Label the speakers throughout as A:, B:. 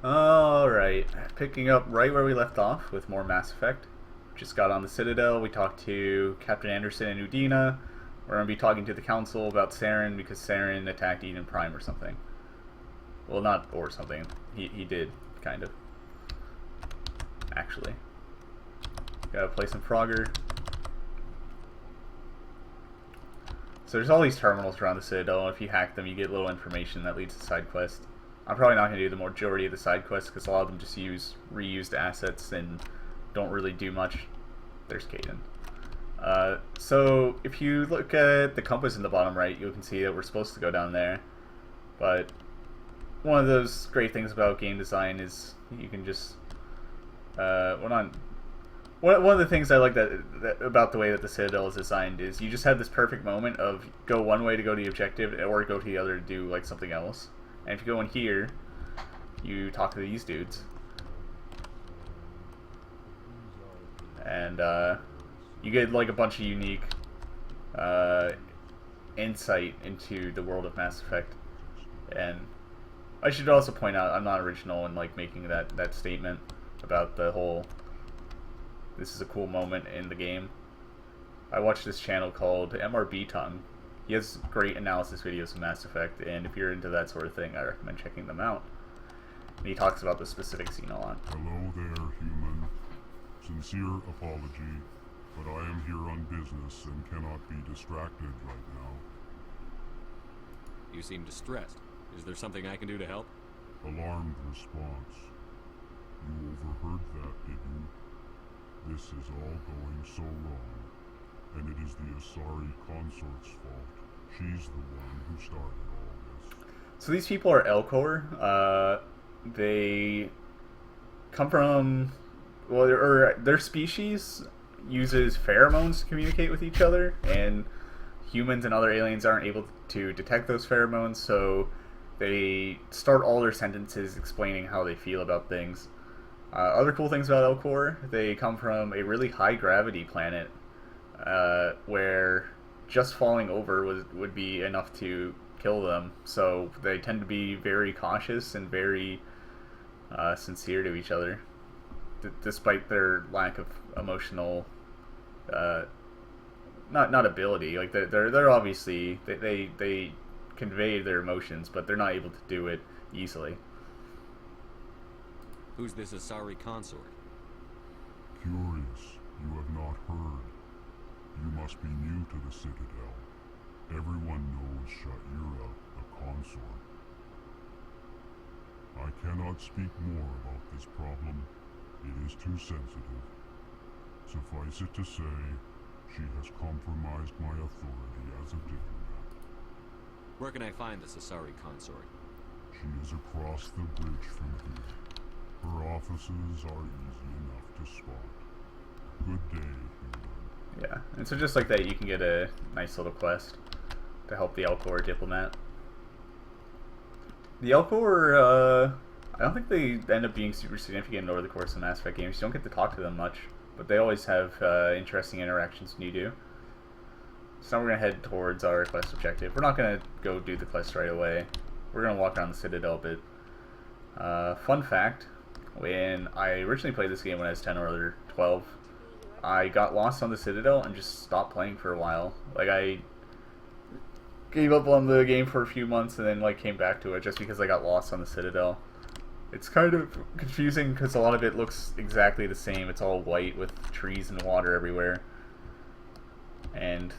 A: Alright, picking up right where we left off with more Mass Effect. Just got on the Citadel, we talked to Captain Anderson and Udina. We're going to be talking to the Council about Saren because Saren attacked Eden Prime or something. Well, not or something. He did, kind of. Actually. Gotta play some Frogger. So there's all these terminals around the Citadel, and if you hack them, you get little information that leads to side quests. I'm probably not going to do the majority of the side quests because a lot of them just use reused assets and don't really do much. There's Caden. So if you look at the compass in the bottom right, you can see that we're supposed to go down there. But one of those great things about game design is you can just one of the things I like about the way that the Citadel is designed is you just have this perfect moment of go one way to go to the objective or go to the other to do like something else. And if you go in here, you talk to these dudes. And you get like a bunch of unique insight into the world of Mass Effect. And I should also point out I'm not original in like making that statement about the whole this is a cool moment in the game. I watched this channel called MRB Tongue. He has great analysis videos of Mass Effect, and if you're into that sort of thing, I recommend checking them out. And he talks about the specific scene a lot.
B: Hello there, human. Sincere apology, but I am here on business and cannot be distracted right now.
C: You seem distressed. Is there something I can do to help?
B: Alarmed response. You overheard that, did you? This is all going so wrong, and it is the Asari consort's fault. She's the one who started all this.
A: So these people are Elcor. They come from, well, their species uses pheromones to communicate with each other, and humans and other aliens aren't able to detect those pheromones, so they start all their sentences explaining how they feel about things. Other cool things about Elcor, they come from a really high gravity planet where just falling over would be enough to kill them, so they tend to be very cautious and very sincere to each other, despite their lack of emotional not ability. Like they're obviously they convey their emotions, but they're not able to do it easily.
C: Who's this Asari consort?
B: Curious, you have not heard. You must be new to the Citadel. Everyone knows Sha'ira, the consort. I cannot speak more about this problem. It is too sensitive. Suffice it to say, she has compromised my authority as a diplomat.
C: Where can I find this Asari consort?
B: She is across the bridge from here. Her offices are easy enough to spot. Good day, human.
A: Yeah, and so just like that, you can get a nice little quest to help the Elcor diplomat. The Elcor, I don't think they end up being super significant over the course of Mass Effect games. You don't get to talk to them much, but they always have interesting interactions when you do. So now we're going to head towards our quest objective. We're not going to go do the quest right away. We're going to walk around the Citadel a bit. Fun fact, when I originally played this game when I was 10 or 12, I got lost on the Citadel and just stopped playing for a while. Like, I gave up on the game for a few months and then like came back to it just because I got lost on the Citadel. It's kind of confusing because a lot of it looks exactly the same. It's all white with trees and water everywhere. And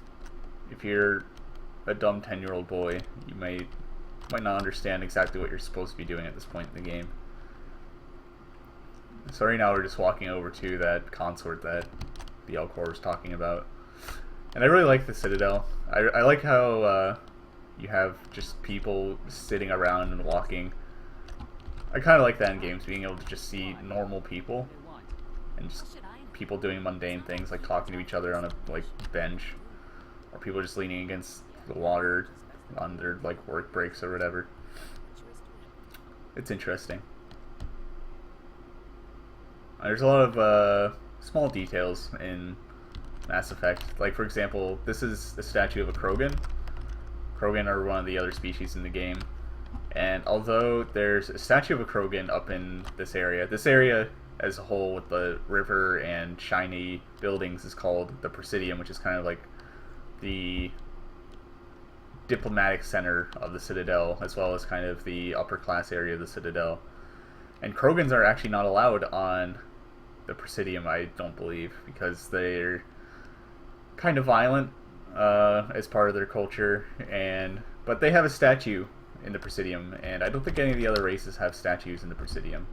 A: if you're a dumb 10-year-old boy, you might not understand exactly what you're supposed to be doing at this point in the game. So right now we're just walking over to that consort that the Elcor was talking about. And I really like the Citadel. I like how you have just people sitting around and walking. I kind of like that in games, being able to just see normal people and just people doing mundane things like talking to each other on a bench, or people just leaning against the water on their work breaks or whatever. It's interesting. There's a lot of small details in Mass Effect. Like, for example, this is a statue of a Krogan. Krogan are one of the other species in the game, And although there's a statue of a Krogan up in this area as a whole with the river and shiny buildings is called the Presidium, which is kind of like the diplomatic center of the Citadel, as well as kind of the upper class area of the Citadel. And Krogans are actually not allowed on the Presidium, I don't believe, because they're kind of violent as part of their culture, but they have a statue in the Presidium, and I don't think any of the other races have statues in the Presidium.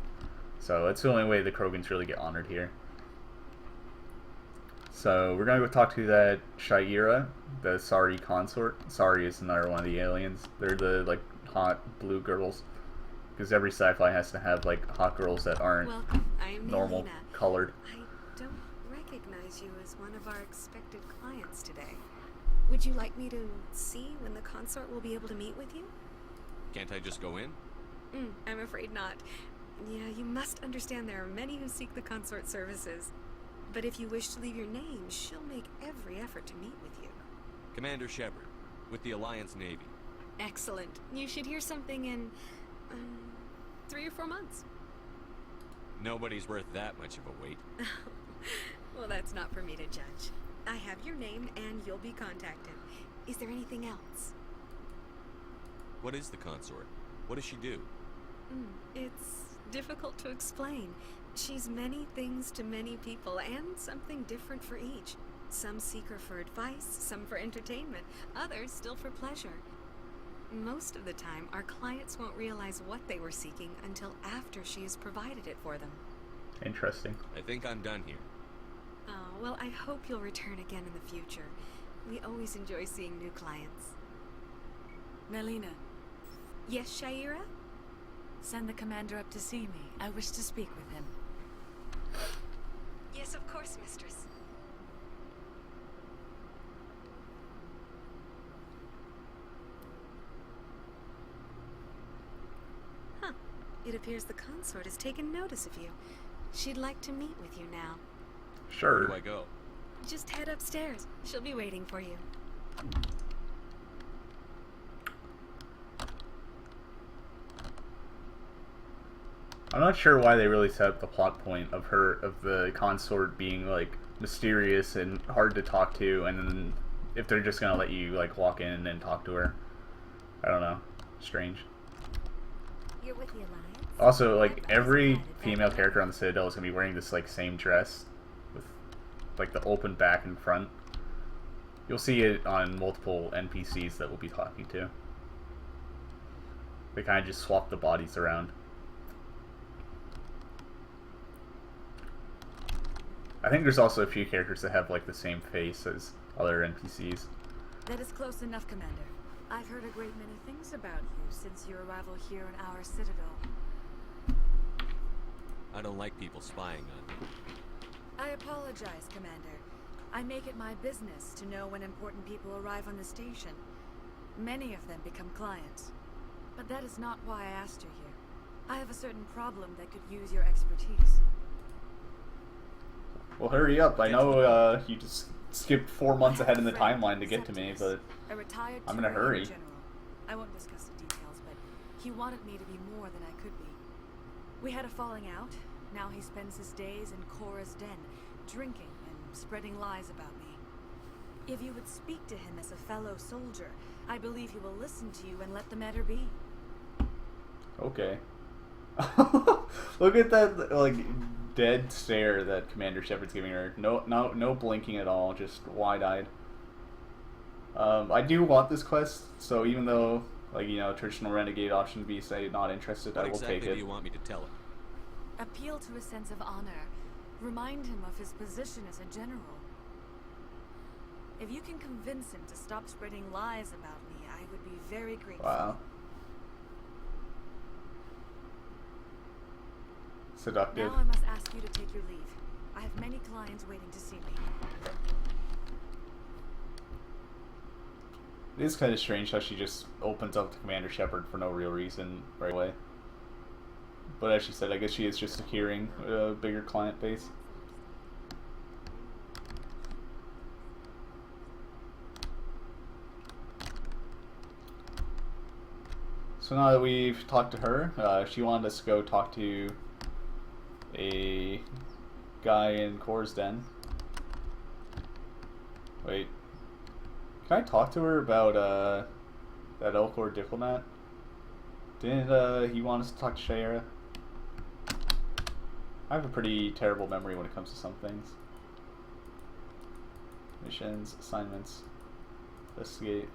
A: So that's the only way the Krogans really get honored here. So we're gonna go talk to that Shaira, the Sari consort. Sari is another one of the aliens. They're the like hot blue girls, because every sci-fi has to have like hot girls that aren't
D: Welcome. I'm
A: normal
D: Melina.
A: colored.
D: I don't recognize you as one of our expected clients today. Would you like me to see when the consort will be able to meet with you?
C: Can't I just go in?
D: I'm afraid not. Yeah, you must understand there are many who seek the consort services. But if you wish to leave your name, she'll make every effort to meet with you.
C: Commander Shepard, with the Alliance Navy.
D: Excellent. You should hear something in 3 or 4 months.
C: Nobody's worth that much of a wait.
D: Well, that's not for me to judge. I have your name and you'll be contacted. Is there anything else?
C: What is the consort? What does she do?
D: It's difficult to explain. She's many things to many people, and something different for each. Some seek her for advice, some for entertainment, others still for pleasure. Most of the time, our clients won't realize what they were seeking until after she has provided it for them.
A: Interesting.
C: I think I'm done here.
D: Oh, well, I hope you'll return again in the future. We always enjoy seeing new clients.
E: Melina,
D: Yes, Shaira?
E: send the commander up to see me. I wish to speak with him.
D: Yes, of course, mistress. Huh. It appears the consort has taken notice of you. She'd like to meet with you now.
C: Where
A: Sure.
C: do I go?
D: Just head upstairs. She'll be waiting for you.
A: I'm not sure why they really set up the plot point of the consort being like mysterious and hard to talk to, and then if they're just gonna let you like walk in and talk to her. I don't know. Strange.
D: You're with the Alliance?
A: Also, like every female character on the Citadel is gonna be wearing this like same dress with like the open back and front. You'll see it on multiple NPCs that we'll be talking to. They kind of just swap the bodies around. I think there's also a few characters that have like the same face as other NPCs.
E: That is close enough, Commander. I've heard a great many things about you since your arrival here in our Citadel.
C: I don't like people spying on me.
E: I apologize, Commander. I make it my business to know when important people arrive on the station. Many of them become clients. But that is not why I asked you here. I have a certain problem that could use your expertise.
A: Well, hurry up. I know you just skipped 4 months ahead in the timeline to get to me, but
E: A retired
A: I'm in a
E: Turian
A: hurry.
E: general. I won't discuss the details, but he wanted me to be more than I could be. We had a falling out. Now he spends his days in Cora's den, drinking and spreading lies about me. If you would speak to him as a fellow soldier, I believe he will listen to you and let the matter be.
A: okay. Look at that like dead stare that Commander Shepard's giving her. No blinking at all, just wide-eyed. I do want this quest, so even though, like, you know, traditional renegade option B say not interested,
C: What
A: I will
C: exactly
A: take it.
C: do you want me to tell him?
E: Appeal to a sense of honor. Remind him of his position as a general. If you can convince him to stop spreading lies about me, I would be very grateful.
A: Wow. Seductive.
E: Now I must ask you to take your leave. I have many clients waiting to see me.
A: It is kind of strange how she just opens up to Commander Shepard for no real reason right away. But as she said, I guess she is just securing a bigger client base. So now that we've talked to her, she wanted us to go talk to a guy in Core's Den. Wait. Can I talk to her about that Elcor diplomat? Didn't he want us to talk to Shayra? I have a pretty terrible memory when it comes to some things. Missions, assignments, investigate.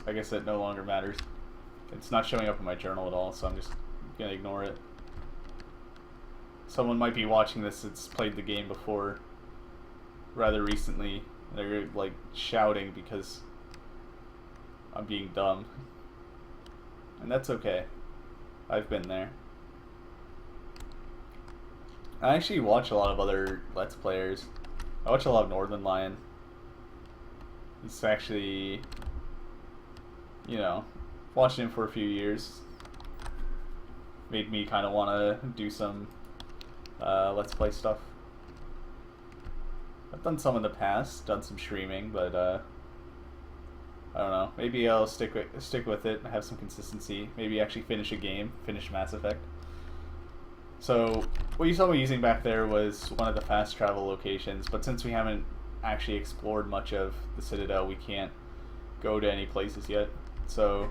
A: I guess that no longer matters. It's not showing up in my journal at all, so I'm just gonna ignore it. Someone might be watching this that's played the game before rather recently. They're like shouting because I'm being dumb. And that's okay. I've been there. I actually watch a lot of other Let's Players. I watch a lot of Northern Lion. He's actually, you know, watching him for a few years made me kind of want to do some Let's Play stuff. I've done some in the past, done some streaming, but I don't know. Maybe I'll stick with it and have some consistency. Maybe actually finish a game, finish Mass Effect. So what you saw me using back there was one of the fast travel locations, but since we haven't actually explored much of the Citadel, we can't go to any places yet. So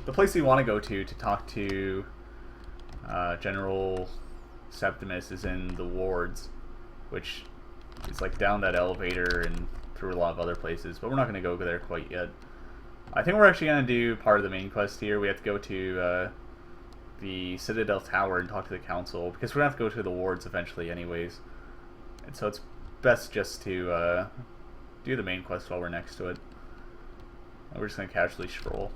A: the place we want to go to talk to General Septimus is in the wards, which is like down that elevator and through a lot of other places, but we're not going to go there quite yet. I think we're actually going to do part of the main quest here. We have to go to the Citadel Tower and talk to the council, because we're going to have to go to the wards eventually anyways. And so it's best just to do the main quest while we're next to it. And we're just going to casually stroll.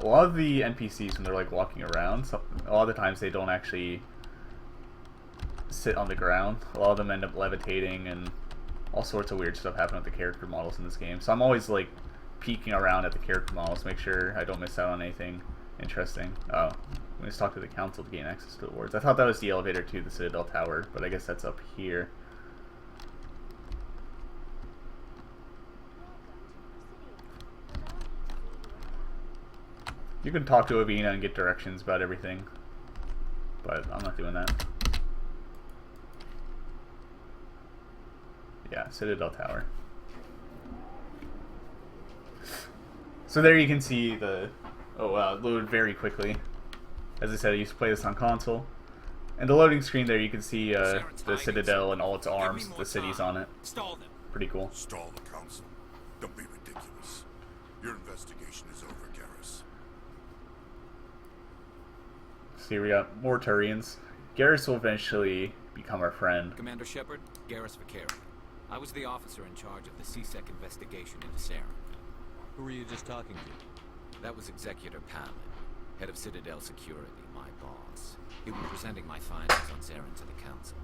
A: A lot of the NPCs, when they're like walking around, a lot of the times they don't actually sit on the ground. A lot of them end up levitating, and all sorts of weird stuff happen with the character models in this game. So I'm always like peeking around at the character models to make sure I don't miss out on anything interesting. Oh, we just talk to the council to gain access to the wards. I thought that was the elevator to the Citadel Tower, but I guess that's up here. You can talk to Avina and get directions about everything, but I'm not doing that. Yeah, Citadel Tower. So there you can see the... Oh wow, it loaded very quickly. As I said, I used to play this on console. And the loading screen there, you can see the Citadel and all its arms, the cities on it.
C: Stall them.
A: Pretty cool.
B: Stall the council. Don't be ridiculous. Your investigation is over, Garrus.
A: See, we got more Turians. Garrus will eventually become our friend.
F: Commander Shepard, Garrus Vakarian. I was the officer in charge of the CSEC investigation into Saren.
C: Who were you just talking to?
F: That was Executor Palin, head of Citadel Security, my boss. He was presenting my findings on Saren to the council.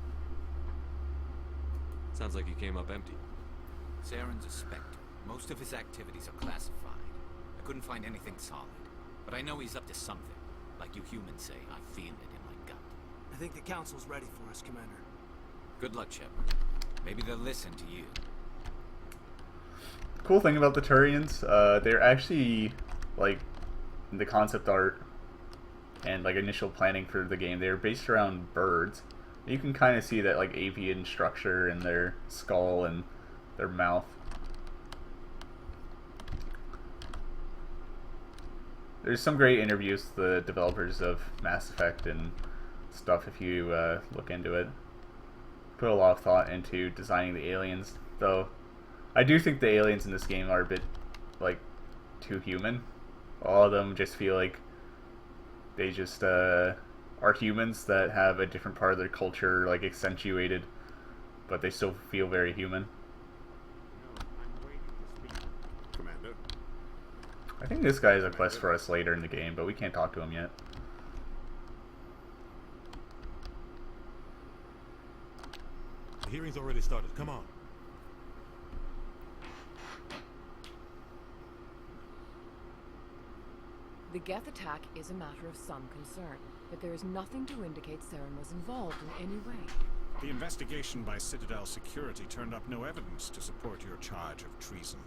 C: Sounds like you came up empty.
F: Saren's a Spectre. Most of his activities are classified. I couldn't find anything solid, but I know he's up to something. Like you humans say, I feel it in my gut.
G: I think the council's ready for us, Commander.
F: Good luck, Shepard. Maybe they'll listen to you.
A: Cool thing about the Turians, they're actually, like, the concept art and, like, initial planning for the game, they're based around birds. You can kind of see that, like, avian structure in their skull and their mouth. There's some great interviews with the developers of Mass Effect and stuff if you look into it. Put a lot of thought into designing the aliens, though I do think the aliens in this game are a bit, like, too human. All of them just feel like they just are humans that have a different part of their culture, like, accentuated, but they still feel very human.
B: Commander.
A: I think this guy has a quest for us later in the game, but we can't talk to him yet.
H: The hearing's already started. Come on.
I: The Geth attack is a matter of some concern, but there is nothing to indicate Saren was involved in any way. The investigation by Citadel security turned up no evidence to support your charge of treason.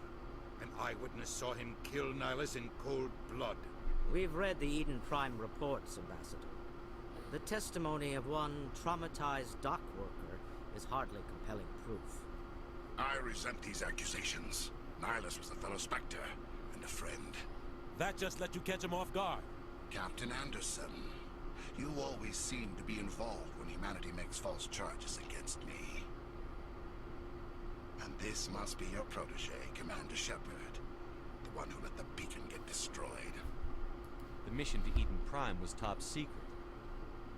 J: An eyewitness saw him kill Nihilus in cold blood.
K: We've read the Eden Prime reports, Ambassador. The testimony of one traumatized dock worker is hardly compelling proof.
L: I resent these accusations. Nihilus was a fellow Spectre and a friend.
H: That just let you catch him off guard.
L: Captain Anderson, you always seem to be involved when humanity makes false charges against me. And this must be your protege, Commander Shepard. The one who let the beacon get destroyed.
C: The mission to Eden Prime was top secret.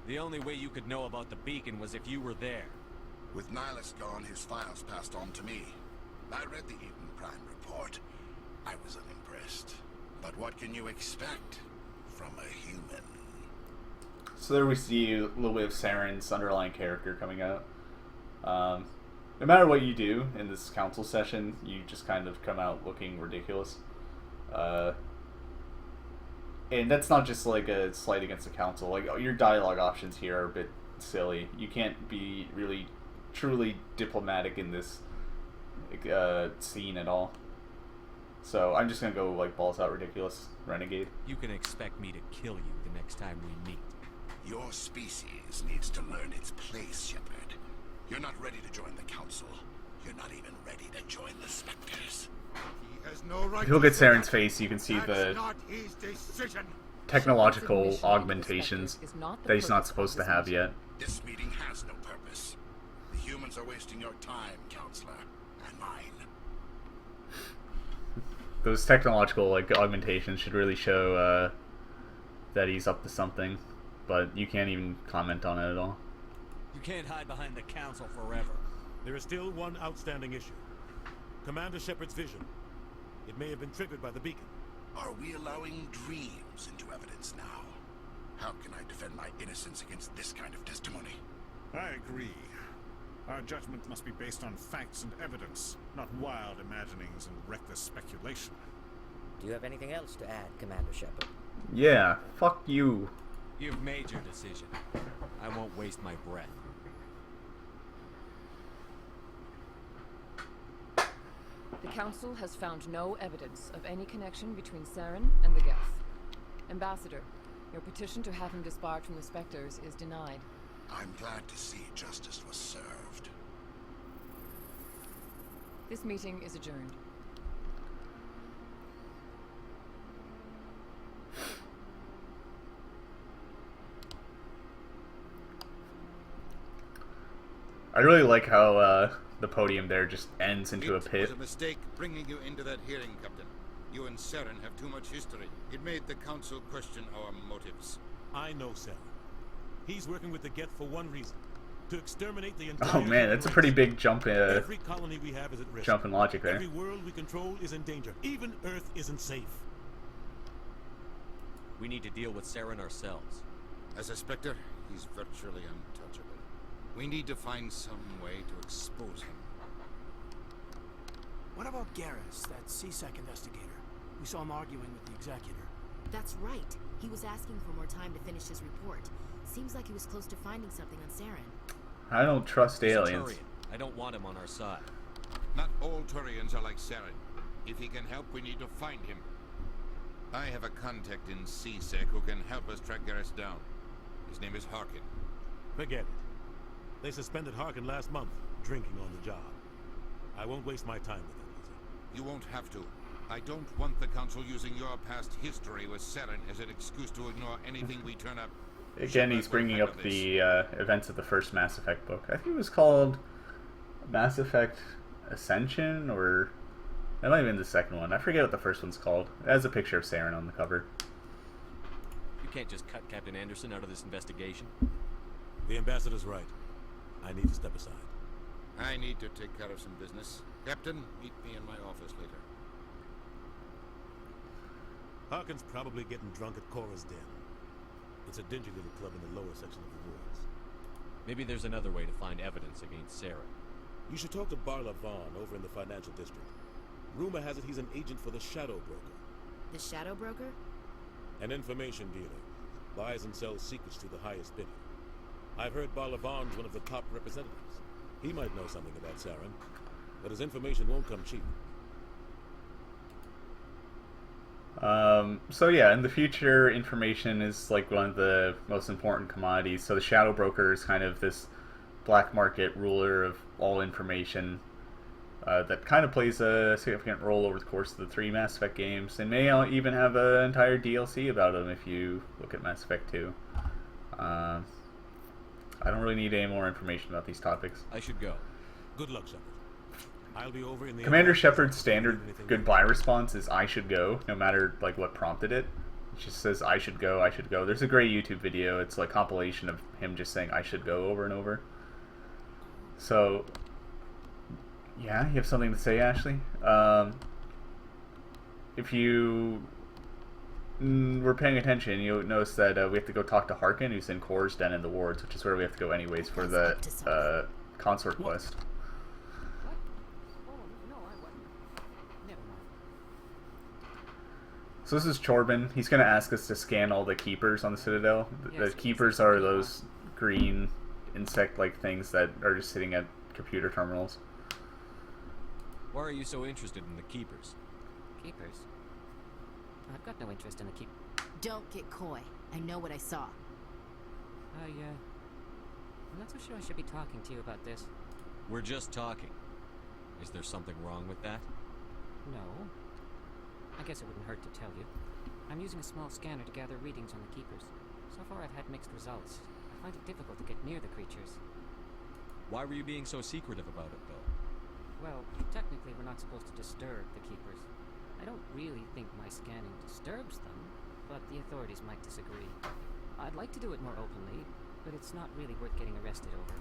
C: The only way you could know about the beacon was if you were there.
L: With Nihilus gone, his files passed on to me. I read the Eden Prime report. I was unimpressed. But what can you expect from a human?
A: So there we see a little bit of Saren's underlying character coming out. No matter what you do in this council session, you just kind of come out looking ridiculous. And that's not just like a slight against the council. Like, your dialogue options here are a bit silly. You can't be really, truly diplomatic in this scene at all. So I'm just gonna go like balls out ridiculous, renegade.
C: You can expect me to kill you the next time we meet.
L: Your species needs to learn its place, Shepard. You're not ready to join the council. You're not even ready to join the Spectres.
J: He has no right.
A: If you look at Saren's face, you can see the
J: not his decision.
A: technological augmentations that he's not supposed to have yet.
L: This meeting has no purpose. The humans are wasting your time, Counselor, and mine.
A: Those technological like augmentations should really show that he's up to something, but you can't even comment on it at all.
C: You can't hide behind the council forever.
H: There is still one outstanding issue. Commander Shepard's vision. It may have been triggered by the beacon.
L: Are we allowing dreams into evidence now? How can I defend my innocence against this kind of testimony?
I: I agree. Our judgment must be based on facts and evidence, not wild imaginings and reckless speculation.
K: Do you have anything else to add, Commander Shepard?
A: Yeah, fuck you.
C: You've made your decision. I won't waste my breath.
M: The Council has found no evidence of any connection between Saren and the Geth. Ambassador, your petition to have him disbarred from the Spectres is denied.
L: I'm glad to see justice was served.
M: This meeting is adjourned.
A: I really like how the podium there just ends into a pit.
J: It was a mistake bringing you into that hearing, Captain. You and Saren have too much history. It made the council question our motives.
H: I know Saren. He's working with the Geth for one reason. To exterminate the entire
A: Oh man, that's a pretty big jump
H: every colony we have is at risk.
A: Jump in logic there.
H: Every world we control is in danger. Even Earth isn't safe.
C: We need to deal with Saren ourselves.
J: As a Spectre, he's virtually untouchable. We need to find some way to expose him.
G: What about Garrus, that CSEC investigator? We saw him arguing with the executor.
N: That's right. He was asking for more time to finish his report. Seems like he was close to finding something on Saren.
A: I don't trust aliens.
C: Turian. I don't want him on our side.
J: Not all Turians are like Saren. If he can help, we need to find him. I have a contact in CSEC who can help us track Garrus down. His name is Harkin.
H: Forget it. They suspended Harkin last month, drinking on the job. I won't waste my time with him, Lizzie.
J: You won't have to. I don't want the Council using your past history with Saren as an excuse to ignore anything we turn up.
A: Again, he's bringing up the events of the first Mass Effect book. I think it was called Mass Effect Ascension, or that might have been the second one. I forget what the first one's called. It has a picture of Saren on the cover.
C: You can't just cut Captain Anderson out of this investigation.
H: The ambassador's right. I need to step aside.
J: I need to take care of some business. Captain, meet me in my office later.
H: Harkin's probably getting drunk at Cora's Den. It's a dingy little club in the lower section of the woods.
C: Maybe there's another way to find evidence against Saren.
H: You should talk to Barla Vaughn over in the financial district. Rumor has it he's an agent for the Shadow Broker.
N: The Shadow Broker?
H: An information dealer. Buys and sells secrets to the highest bidder. I've heard Barlavon's one of the top representatives. He might know something about Saren, but his information won't come cheap.
A: So yeah, in the future, information is like one of the most important commodities. So the Shadow Broker is kind of this black market ruler of all information that kind of plays a significant role over the course of the 3 Mass Effect games, and may even have an entire DLC about him if you look at Mass Effect 2. I don't really need any more information about these topics.
C: I should go.
H: Good luck, Shepard. I'll be over in the
A: Commander Shepard's standard goodbye response is "I should go," no matter like what prompted it. It just says "I should go, I should go." There's a great YouTube video. It's like a compilation of him just saying "I should go" over and over. So, yeah, you have something to say, Ashley? If you were paying attention, you'll notice that we have to go talk to Harkin, who's in Cora's Den in the wards, which is where we have to go anyways for the consort quest. So this is Chorbin. He's going to ask us to scan all the keepers on the Citadel. The keepers are those green insect-like things that are just sitting at computer terminals.
C: Why are you so interested in the keepers?
K: Keepers? I've got no interest in the keep.
N: Don't get coy. I know what I saw.
K: I'm not so sure I should be talking to you about this.
C: We're just talking. Is there something wrong with that?
K: No. I guess it wouldn't hurt to tell you. I'm using a small scanner to gather readings on the keepers. So far I've had mixed results. I find it difficult to get near the creatures.
C: Why were you being so secretive about it, though?
K: Well, technically we're not supposed to disturb the keepers. I don't really think my scanning disturbs them, but the authorities might disagree. I'd like to do it more openly, but it's not really worth getting arrested over.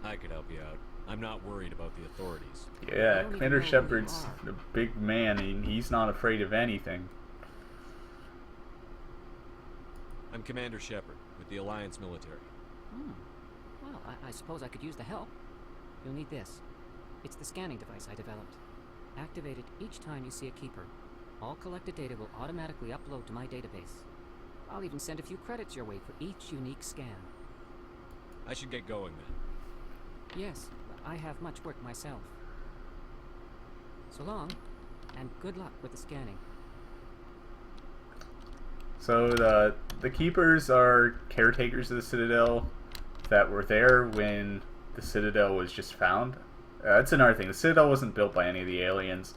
C: I could help you out. I'm not worried about the authorities.
A: Yeah, Commander Shepard's a big man, and he's not afraid of anything.
C: I'm Commander Shepard, with the Alliance military.
K: Well, I suppose I could use the help. You'll need this. It's the scanning device I developed. Activate it each time you see a keeper. All collected data will automatically upload to my database. I'll even send a few credits your way for each unique scan.
C: I should get going then.
K: Yes, I have much work myself. So long, and good luck with the scanning. So the keepers are caretakers of the Citadel that were there when the Citadel was just found. That's another thing. The Citadel wasn't built by any of the aliens.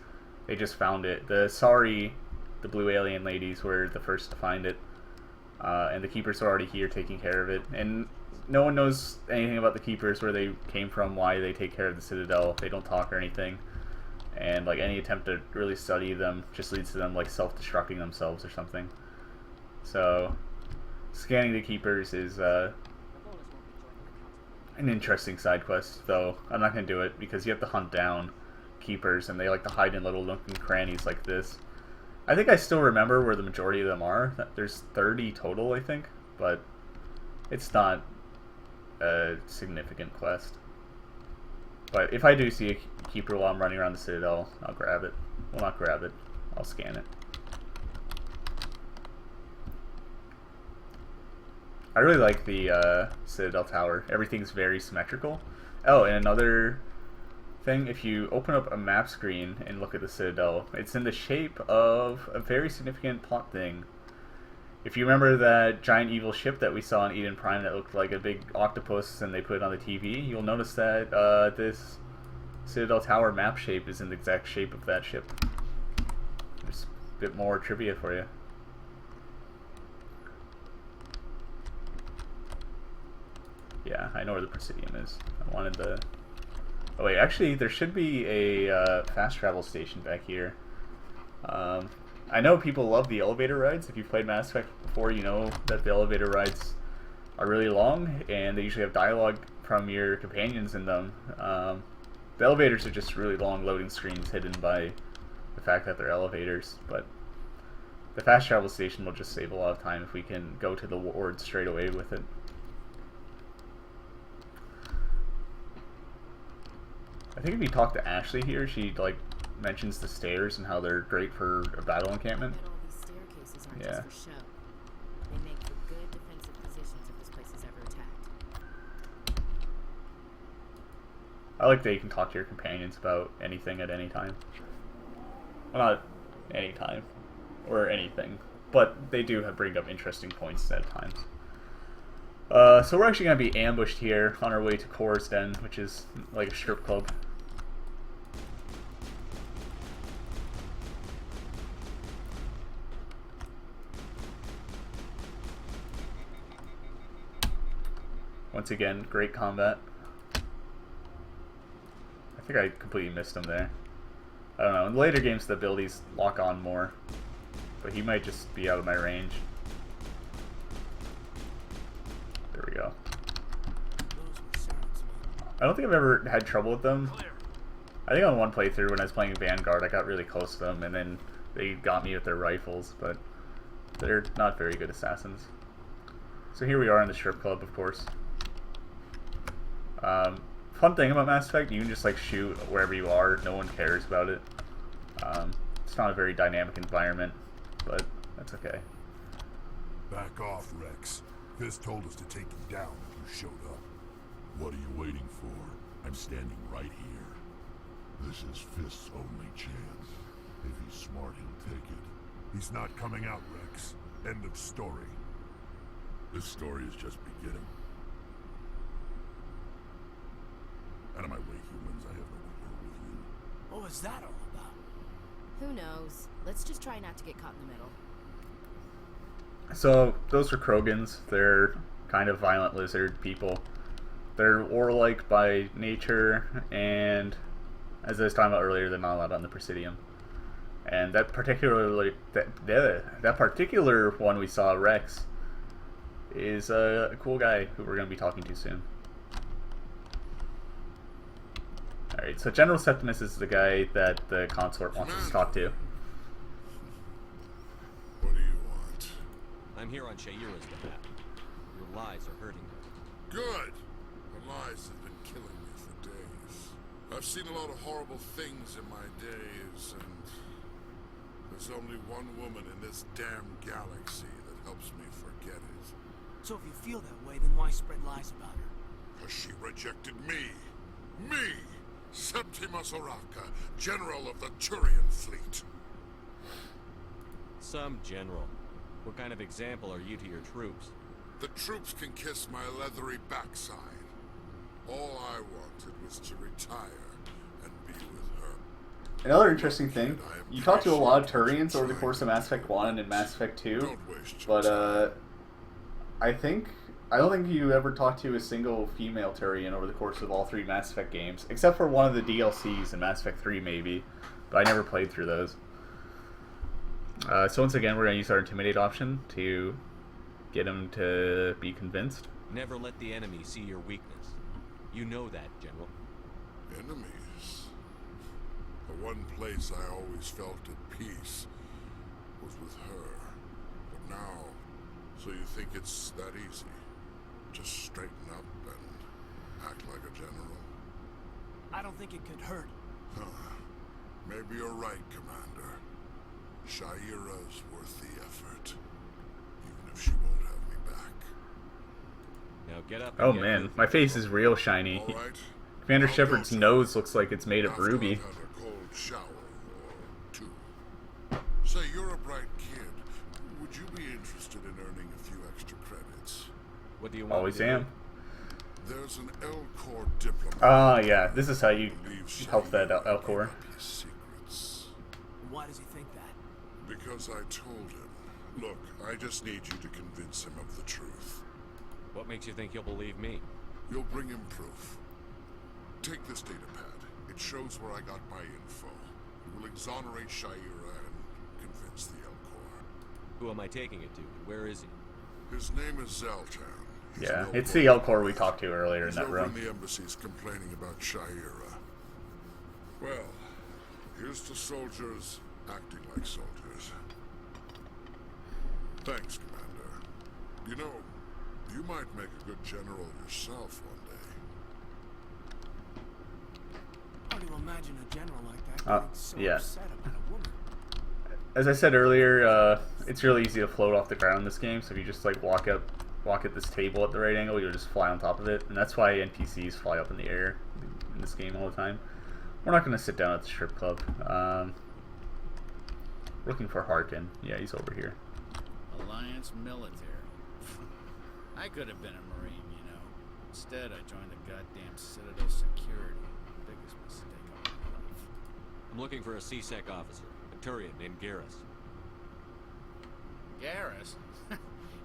K: They just found it. The Sari, the blue alien ladies, were the first to find it. And the keepers are already here taking care of it. And no one knows anything about the keepers, where they came from, why they take care of the Citadel. They don't talk or anything. And like any attempt to really study them just leads to them like self-destructing themselves or something. So scanning the keepers is an interesting side quest, though I'm not going to do it because you have to hunt down keepers and they like to hide in little nook and crannies like this. I think I still remember where the majority of them are. There's 30 total, I think, but it's not a significant quest. But if I do see a keeper while I'm running around the Citadel, I'll grab it. Well, not grab it. I'll scan it. I really like the Citadel Tower. Everything's very symmetrical. Oh, and another thing, if you open up a map screen and look at the Citadel, it's in the shape of a very significant plot thing. If you remember that giant evil ship that we saw in Eden Prime that looked like a big octopus and they put it on the TV, you'll notice that this Citadel Tower map shape is in the exact shape of that ship. Just a bit more trivia for you. Yeah, I know where the Presidium is. I wanted the... Oh wait, actually there should be a fast travel station back here. I know people love the elevator rides. If you've played Mass Effect before, you know that the elevator rides are really long, and they usually have dialogue from your companions in them. The elevators are just really long loading screens hidden by the fact that they're elevators, but the fast travel station will just save a lot of time if we can go to the ward straight away with it. I think if you talk to Ashley here, she like mentions the stairs and how they're great for a battle encampment.
N: All these staircases aren't
A: Yeah.
N: just for show. They make for good defensive positions if this place is ever attacked.
K: I like that you can talk to your companions about anything at any time. Well, not any time, or anything, but they do bring up interesting points at times. So we're actually going to be ambushed here on our way to Cora's Den, which is like a strip club. Once again, great combat. I think I completely missed him there. I don't know. In later games, the abilities lock on more, but he might just be out of my range. There we go. I don't think I've ever had trouble with them. I think on one playthrough when I was playing Vanguard, I got really close to them, and then they got me with their rifles, but they're not very good assassins. So here we are in the strip club, of course. Fun thing about Mass Effect, you can just like shoot wherever you are, no one cares about it. It's not a very dynamic environment, but that's okay.
B: Back off, Rex. Fisk told us to take you down if you showed up. What are you waiting for? I'm standing right here. This is Fisk's only chance. If he's smart, he'll take it. He's not coming out, Rex. End of story. This story is just beginning. Out of my way, humans. I have no quarrel with you.
G: What was that all about?
N: Who knows? Let's just try not to get caught in the middle.
K: So, those are Krogans. They're kind of violent lizard people. They're warlike by nature, and as I was talking about earlier, they're not allowed on the Presidium. And that particular one we saw, Rex, is a cool guy who we're going to be talking to soon. Alright, so General Septimus is the guy that the consort wants us to talk to.
B: What do you want?
C: I'm here on Shaira's behalf. Your lies are hurting her.
B: Good! The lies have been killing me for days. I've seen a lot of horrible things in my days, and there's only one woman in this damn galaxy that helps me forget it.
G: So if you feel that way, then why spread lies about her?
B: Because she rejected me! Me! Septimus Oraka, General of the Turian Fleet.
C: Some general. What kind of example are you to your troops?
B: The troops can kiss my leathery backside. All I wanted was to retire and be with her.
K: Another interesting thing, you talk to a lot of Turians over the course of Mass Effect 1 and Mass Effect 2, but I don't think you ever talked to a single female Turian over the course of all three Mass Effect games, except for one of the DLCs in Mass Effect 3 maybe, but I never played through those. So once again, we're going to use our Intimidate option to get him to be convinced.
C: Never let the enemy see your weakness. You know that, General.
B: Enemies? The one place I always felt at peace was with her. But now, so you think it's that easy? Just straighten up and act like a general?
G: I don't think it could hurt.
B: Huh. Maybe you're right, Commander. Shaira's worth the effort. Even if she won't have me back.
C: Now get up.
K: Oh man, my face is real shiny.
B: All right.
K: Commander Shepard's nose looks like it's made of
B: After
K: ruby.
B: I've had a cold shower or two. Say, you're a bright kid. Would you be interested in earning a few extra credits?
C: What do you want?
K: Always am.
B: There's an L-Corps diplomat.
K: Ah, yeah, this is how you help that L-Corps.
B: His secrets.
G: Why does he think that?
B: Because I told him. Look, I just need you to convince him of the truth.
C: What makes you think he'll believe me?
B: You'll bring him proof. Take this data pad. It shows where I got my info. It will exonerate Shaira and convince the L-Corps.
C: Who am I taking it to? Where is he?
B: His name is Zaltan. He's
K: Yeah,
B: an
K: it's
B: L-Corps.
K: the L-Corps we talked to earlier in
B: He's
K: that
B: over
K: room.
B: in the embassies complaining about Shaira. Well, here's to soldiers acting like soldiers. Thanks, Commander. You know, you might make a good general yourself one day.
G: Hard to imagine a general like that getting so
K: yeah.
G: upset about a woman.
K: As I said earlier, it's really easy to float off the ground in this game, so if you just like walk at this table at the right angle, you'll just fly on top of it, and that's why NPCs fly up in the air. in this game all the time. We're not going to sit down at the strip club. Looking for Harkin. Yeah, he's over here.
O: Alliance military. I could have been a Marine, you know. Instead, I joined the goddamn Citadel security. Biggest mistake of my life.
C: I'm looking for a C-Sec officer, a Turian named Garrus.
O: Garrus?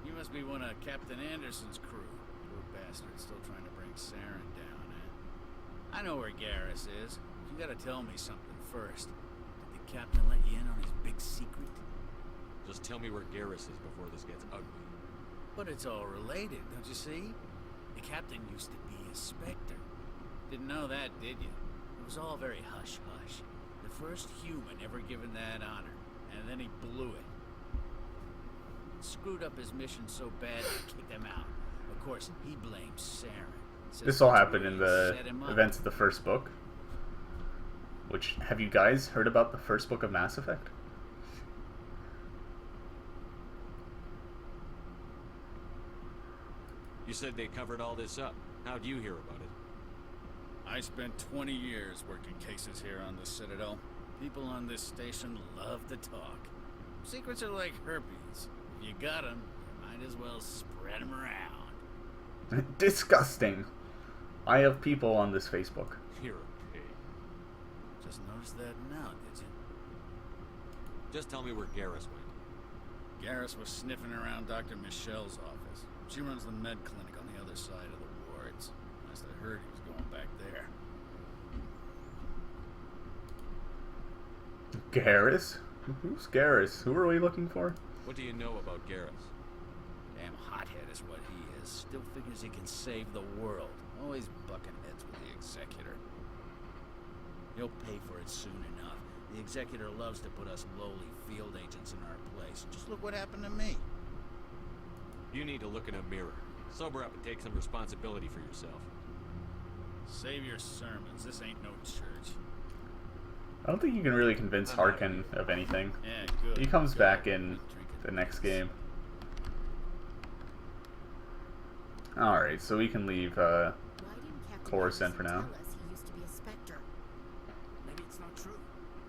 O: You must be one of Captain Anderson's crew. Poor bastard, still trying to bring Saren down, eh? I know where Garrus is. You gotta tell me something first. Did the captain let you in on his big secret?
C: Just tell me where Garrus is before this gets ugly.
O: But it's all related, don't you see? The captain used to be a Spectre. Didn't know that, did you? It was all very hush-hush. The first human ever given that honor, and then he blew it. Screwed up his mission so bad they kicked him out. Of course, he blames Saren.
K: This all happened in the events of the first book. Which, have you guys heard about the first book of Mass Effect?
C: You said they covered all this up. How'd you hear about it?
O: I spent 20 years working cases here on the Citadel. People on this station love to talk. Secrets are like herpes. If you got them, you might as well spread them around.
K: Disgusting. I have people on this Facebook.
C: You're a pig.
O: Just noticed that now, did you?
C: Just tell me where Garrus went.
O: Garrus was sniffing around Dr. Michelle's office. She runs the med clinic on the other side of the wards. Last I heard, he was going back there.
K: Garrus? Who's Garrus? Who are we looking for?
C: What do you know about Garrus?
O: Damn hothead is what he is. Still figures he can save the world. Always bucking heads with the Executor. He'll pay for it soon enough. The Executor loves to put us lowly field agents in our place. Just look what happened to me.
C: You need to look in a mirror. Sober up and take some responsibility for yourself.
O: Save your sermons. This ain't no church.
K: I don't think you can really convince Harkin of anything.
O: Yeah, good.
K: He comes back in the next game. Alright, so we can leave Coruscant for now.
N: He used to be a Spectre.
G: Maybe it's not true.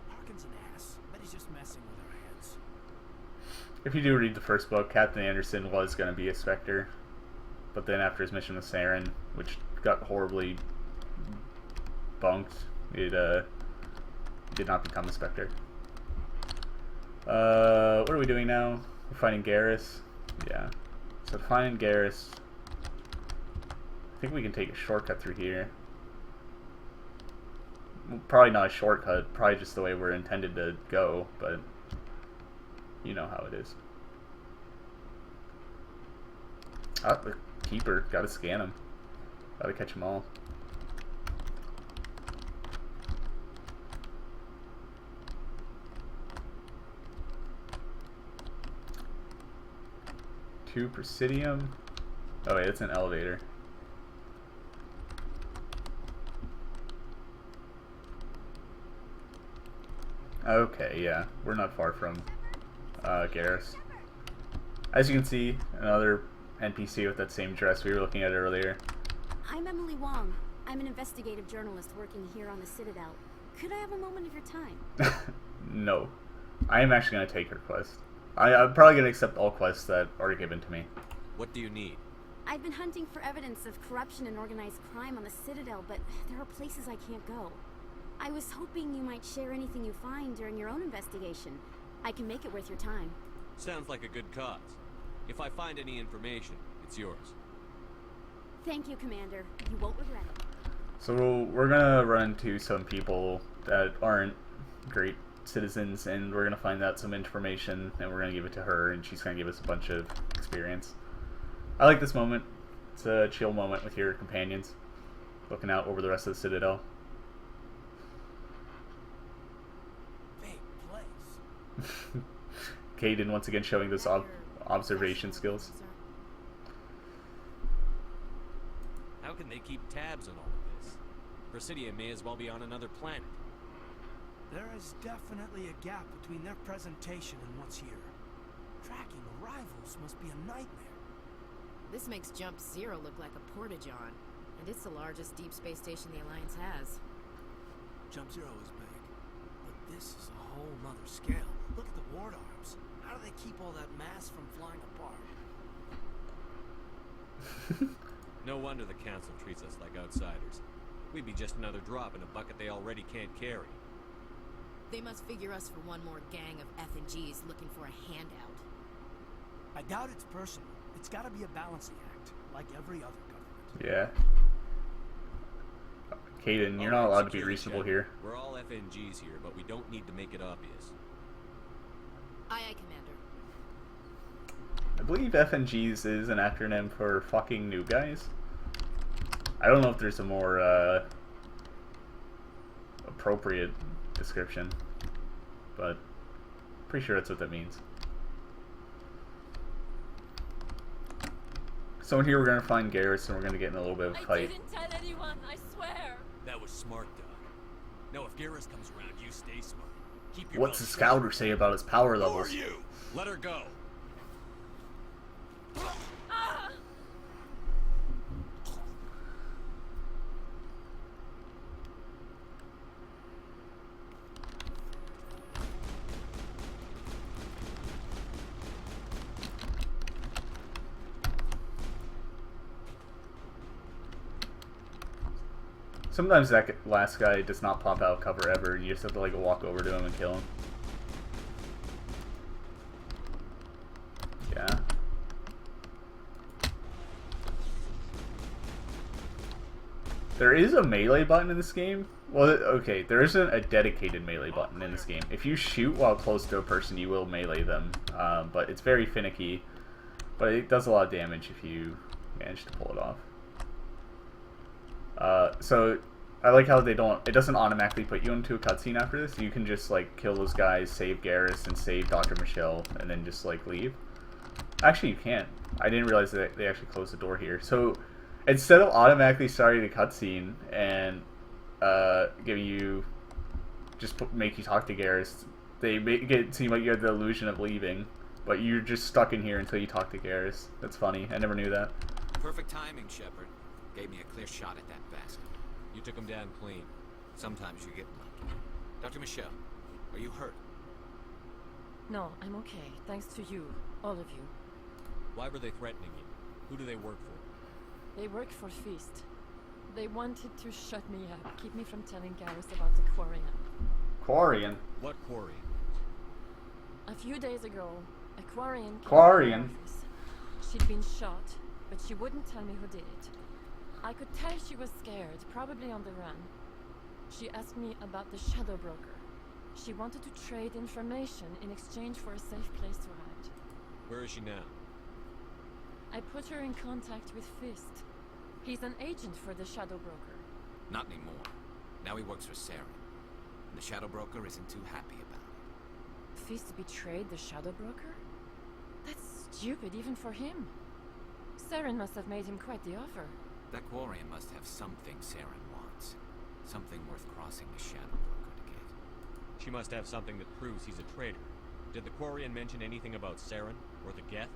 G: Harkin's an ass. Bet he's just messing with our heads.
K: If you do read the first book, Captain Anderson was going to be a Spectre. But then after his mission with Saren, which got horribly bunked, it did not become a Spectre. What are we doing now? We're finding Garrus. Yeah. So to find Garrus, I think we can take a shortcut through here. Probably not a shortcut, probably just the way we're intended to go, but you know how it is. Ah, the keeper. Gotta scan him. Gotta catch them all. To Presidium. Oh wait, it's an elevator. Okay, yeah, we're not far from Garrus. As you can see, another NPC with that same dress we were looking at earlier.
P: I'm Emily Wong. I'm an investigative journalist working here on the Citadel. Could I have a moment of your time?
K: No. I am actually going to take her quest. I'm probably going to accept all quests that are given to me.
C: What do you need?
P: I've been hunting for evidence of corruption and organized crime on the Citadel, but there are places I can't go. I was hoping you might share anything you find during your own investigation. I can make it worth your time.
C: Sounds like a good cause. If I find any information, it's yours.
P: Thank you, Commander. You won't regret it.
K: So we're going to run into some people that aren't great citizens, and we're going to find out some information, and we're going to give it to her, and she's going to give us a bunch of experience. I like this moment. It's a chill moment with your companions, looking out over the rest of the Citadel.
G: Big place.
K: Caden once again showing those observation skills.
C: How can they keep tabs on all of this? Presidium may as well be on another planet.
G: There is definitely a gap between their presentation and what's here. Tracking arrivals must be a nightmare.
N: This makes Jump Zero look like a porta-john. And it's the largest deep space station the Alliance has.
G: Jump Zero is big, but this is a whole nother scale. Look at the ward arms. How do they keep all that mass from flying apart?
C: No wonder the Council treats us like outsiders. We'd be just another drop in a bucket they already can't carry.
N: They must figure us for one more gang of F&Gs looking for a handout.
G: I doubt it's personal. It's gotta be a balancing act, like every other government.
K: Yeah. Caden, you're not allowed to be reasonable here.
C: We're all FNGs here, but we don't need to make it obvious.
N: Aye, aye, Commander.
K: I believe FNGs is an acronym for fucking new guys. I don't know if there's a more appropriate description, but pretty sure that's what that means. So in here we're gonna find Garrus and we're gonna get in a little bit of a fight.
M: I didn't tell anyone, I swear.
C: That was smart, Doc. No, if Garrus comes around, you stay smart. Keep your
K: What's the
C: mouth
K: scouter say about his power
C: shut.
K: levels?
C: Who are you? Let her go.
M: Ah!
K: Sometimes that last guy does not pop out of cover ever, and you just have to like walk over to him and kill him. Yeah. There is a melee button in this game. Well, okay, there isn't a dedicated melee button in this game. If you shoot while close to a person, you will melee them, but it's very finicky. But it does a lot of damage if you manage to pull it off. So I like how it doesn't automatically put you into a cutscene after this. You can just like kill those guys, save Garrus, and save Dr. Michelle, and then just like leave. Actually, you can't. I didn't realize that they actually closed the door here. So instead of automatically starting a cutscene and giving you make you talk to Garrus, they make it seem like you have the illusion of leaving, but you're just stuck in here until you talk to Garrus. That's funny. I never knew that.
F: Perfect timing, Shepard. Gave me a clear shot at that basket.
C: You took him down clean.
F: Sometimes you get lucky. Dr. Michelle, are you hurt?
M: No, I'm okay. Thanks to you. All of you.
C: Why were they threatening you? Who do they work for?
M: They work for Feast. They wanted to shut me up, keep me from telling Garrus about the Quarian.
K: Quarian?
C: What Quarian?
M: A few days ago, a Quarian came
K: Quarian?
M: to my office. She'd been shot, but she wouldn't tell me who did it. I could tell she was scared, probably on the run. She asked me about the Shadow Broker. She wanted to trade information in exchange for a safe place to hide.
C: Where is she now?
M: I put her in contact with Fist. He's an agent for the Shadow Broker.
F: Not anymore. Now he works for Saren. And the Shadow Broker isn't too happy about it.
M: Fist betrayed the Shadow Broker? That's stupid even for him. Saren must have made him quite the offer.
F: That Quarian must have something Saren wants. Something worth crossing the Shadow Broker to get.
C: She must have something that proves he's a traitor. Did the Quarian mention anything about Saren or the Geth?